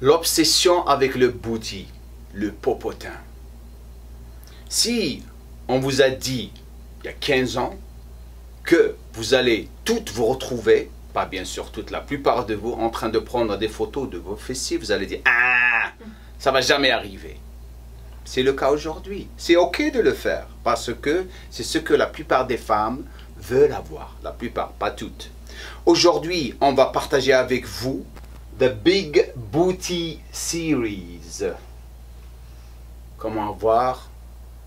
L'obsession avec le booty, le popotin. Si on vous a dit il y a 15 ans que vous allez toutes vous retrouver, pas bien sûr toute, la plupart de vous, en train de prendre des photos de vos fessiers, vous allez dire « Ah, ça va jamais arriver ». C'est le cas aujourd'hui. C'est ok de le faire parce que c'est ce que la plupart des femmes veulent avoir. La plupart, pas toutes. Aujourd'hui, on va partager avec vous The Big Booty Series. Comment avoir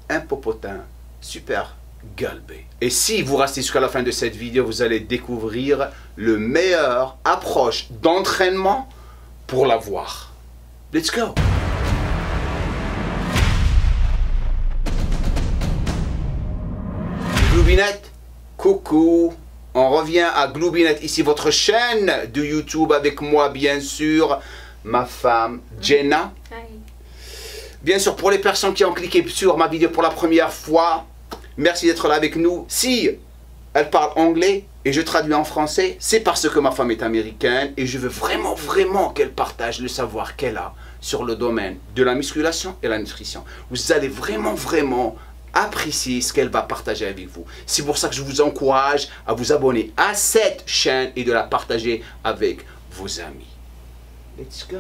un popotin super galbé. Et si vous restez jusqu'à la fin de cette vidéo, vous allez découvrir le meilleur approche d'entraînement pour l'avoir. Let's go! Gloobinette, coucou! On revient à Gloobinette, ici votre chaîne de YouTube avec moi bien sûr, ma femme Jenna. Hi. Bien sûr pour les personnes qui ont cliqué sur ma vidéo pour la première fois, merci d'être là avec nous. Si elle parle anglais et je traduis en français, c'est parce que ma femme est américaine et je veux vraiment qu'elle partage le savoir qu'elle a sur le domaine de la musculation et la nutrition. Vous allez vraiment apprécier ce qu'elle va partager avec vous. C'est pour ça que je vous encourage à vous abonner à cette chaîne et de la partager avec vos amis. Let's go.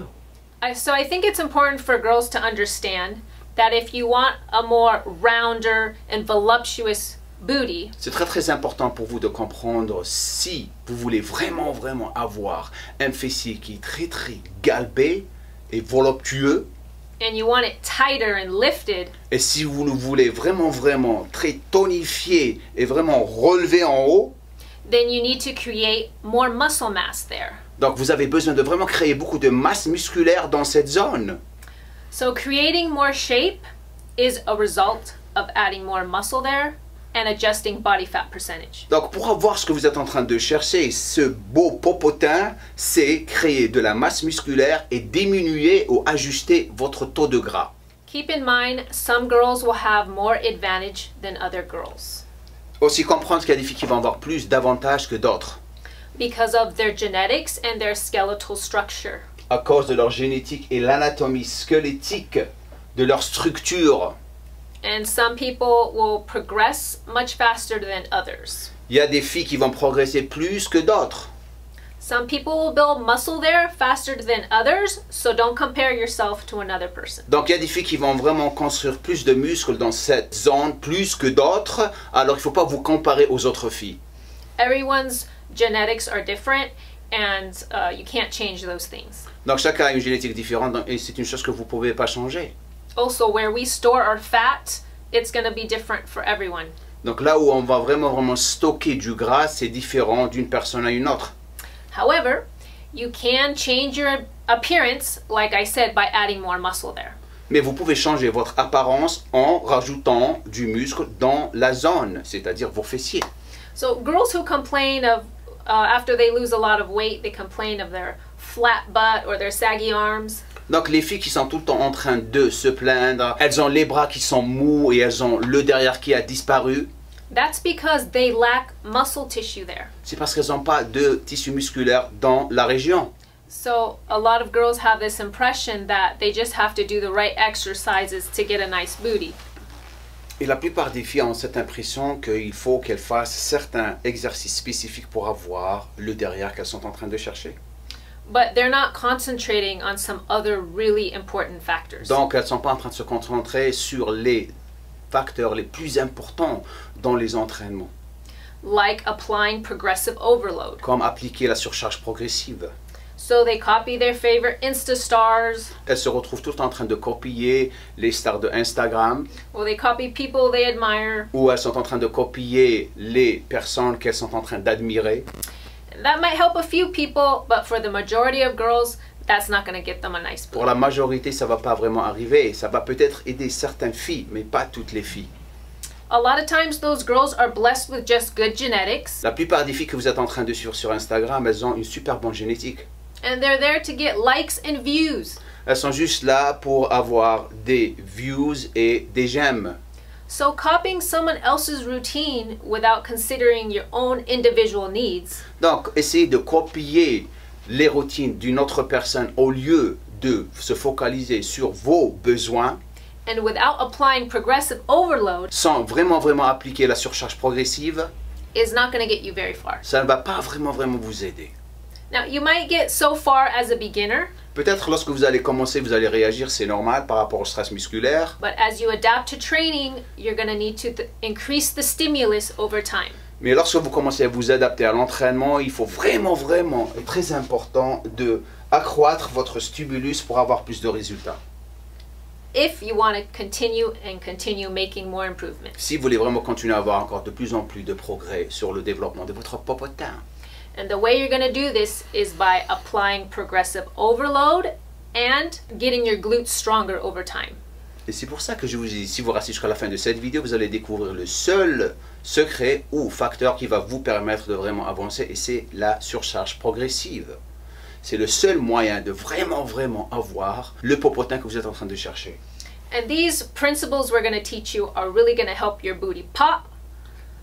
So I think it's important for girls to understand that if you want a more rounder and voluptuous booty, c'est très important pour vous de comprendre si vous voulez vraiment avoir un fessier qui est très galbé et voluptueux. and you want it tighter and lifted, Et si vous le voulez vraiment très tonifié et vraiment relevé en haut, then you need to create more muscle mass there. donc vous avez besoin de vraiment créer beaucoup de masse musculaire dans cette zone. So creating more shape is a result of adding more muscle there and adjusting body fat percentage. Donc pour avoir ce que vous êtes en train de chercher, ce beau popotin, c'est créer de la masse musculaire et diminuer ou ajuster votre taux de gras. Keep in mind, some girls will have more advantage than other girls Aussi comprendre qu'il y a des filles qui vont avoir plus d'avantages que d'autres, because of their genetics and their skeletal structure. à cause de leur génétique et l'anatomie squelettique de leur structure. And some people will progress much faster than others. Il y a des filles qui vont progresser plus que d'autres. Some people will build muscle there faster than others, so don't compare yourself to another person. Donc il y a des filles qui vont vraiment construire plus de muscles dans cette zone, plus que d'autres, alors il ne faut pas vous comparer aux autres filles. Everyone's genetics are different, and you can't change those things. Donc chacun a une génétique différente et c'est une chose que vous ne pouvez pas changer. Also, where we store our fat, it's going to be different for everyone. Donc là où on va vraiment stocker du gras, c'est différent d'une personne à une autre. However, you can change your appearance, like I said, by adding more muscle there. Mais vous pouvez changer votre apparence en rajoutant du muscle dans la zone, c'est-à-dire vos fessiers. So girls who complain of, after they lose a lot of weight, they complain of their flat butt or their saggy arms. Donc les filles qui sont tout le temps en train de se plaindre, elles ont les bras qui sont mous et elles ont le derrière qui a disparu. That's because they lack muscle tissue there. C'est parce qu'elles n'ont pas de tissu musculaire dans la région. So a lot of girls have this impression that they just have to do the right exercises to get a nice booty. Et la plupart des filles ont cette impression qu'il faut qu'elles fassent certains exercices spécifiques pour avoir le derrière qu'elles sont en train de chercher. But they're not concentrating on some other really important factors. Donc elles ne sont pas en train de se concentrer sur les facteurs les plus importants dans les entraînements, Like applying progressive overload. comme appliquer la surcharge progressive. So they copy their favorite Insta stars, Elles se retrouvent tout le temps en train de copier les stars de Instagram, or they copy people they admire. ou elles sont en train de copier les personnes qu'elles sont en train d'admirer. That might help a few people, but for the majority of girls, that's not going to get them a nice Pour booty. la majorité, ça ne va pas vraiment arriver. Ça va peut-être aider certaines filles, mais pas toutes les filles. A lot of times those girls are blessed with just good genetics, La plupart des filles que vous êtes en train de suivre sur Instagram, elles ont une super bonne génétique. and they're there to get likes and views. Elles sont juste là pour avoir des views et des j'aime. So copying someone else's routine without considering your own individual needs Donc, essayez de copier les routines d'une autre personne au lieu de se focaliser sur vos besoins, and without applying progressive overload, sans vraiment appliquer la surcharge progressive, is not going to get you very far. ça ne va pas vraiment vous aider. Now, you might get so far as a beginner, Peut-être lorsque vous allez commencer, vous allez réagir, c'est normal par rapport au stress musculaire. but as you adapt to training, you're going to need to increase the stimulus over time. Mais lorsque vous commencez à vous adapter à l'entraînement, il faut vraiment, et très important, de accroître votre stimulus pour avoir plus de résultats. If you want to continue making more improvements. Si vous voulez vraiment continuer à avoir encore de plus en plus de progrès sur le développement de votre popotin. And the way you're going to do this is by applying progressive overload and getting your glutes stronger over time. Et c'est pour ça que je vous dis, si vous restez jusqu'à la fin de cette vidéo, vous allez découvrir le seul secret ou facteur qui va vous permettre de vraiment avancer, et c'est la surcharge progressive. C'est le seul moyen de vraiment avoir le popotin que vous êtes en train de chercher. And these principles we're going to teach you are really going to help your booty pop.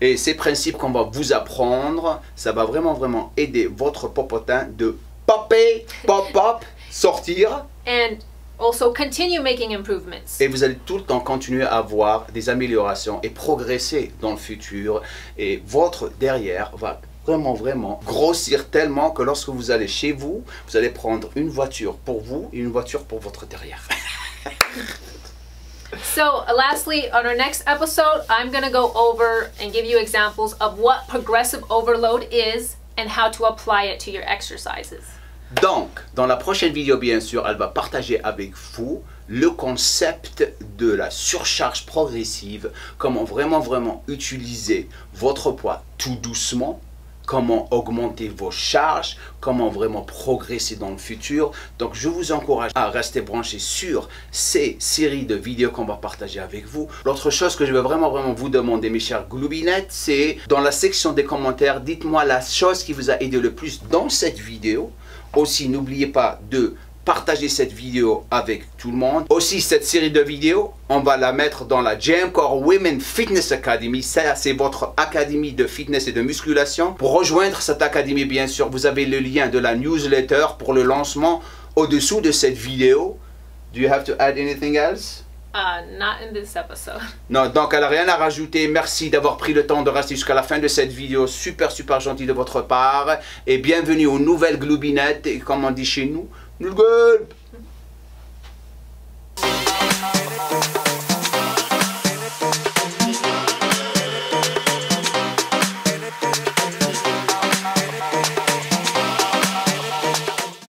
Et ces principes qu'on va vous apprendre, ça va vraiment aider votre popotin de popper, pop, sortir. And also continue making improvements. Et vous allez tout le temps continuer à avoir des améliorations et progresser dans le futur. Et votre derrière va vraiment grossir tellement que lorsque vous allez chez vous, vous allez prendre une voiture pour vous et une voiture pour votre derrière. So, lastly, on our next episode, I'm going to go over and give you examples of what progressive overload is and how to apply it to your exercises. Donc, dans la prochaine vidéo, bien sûr, elle va partager avec vous le concept de la surcharge progressive, comment vraiment utiliser votre poids tout doucement, comment augmenter vos charges, comment vraiment progresser dans le futur. Donc, je vous encourage à rester branchés sur ces séries de vidéos qu'on va partager avec vous. L'autre chose que je veux vraiment vous demander, mes chers gloubinettes, c'est dans la section des commentaires, dites-moi la chose qui vous a aidé le plus dans cette vidéo. Aussi, n'oubliez pas de partager cette vidéo avec tout le monde. Aussi, cette série de vidéos, on va la mettre dans la Jamcore Women Fitness Academy. Ça, c'est votre académie de fitness et de musculation. Pour rejoindre cette académie, bien sûr, vous avez le lien de la newsletter pour le lancement au-dessous de cette vidéo. Do you have to add anything else? Not in this episode. Non, donc elle n'a rien à rajouter. Merci d'avoir pris le temps de rester jusqu'à la fin de cette vidéo. Super gentil de votre part. Et bienvenue aux nouvelles gloubinettes. Et comme on dit chez nous, nouvelle.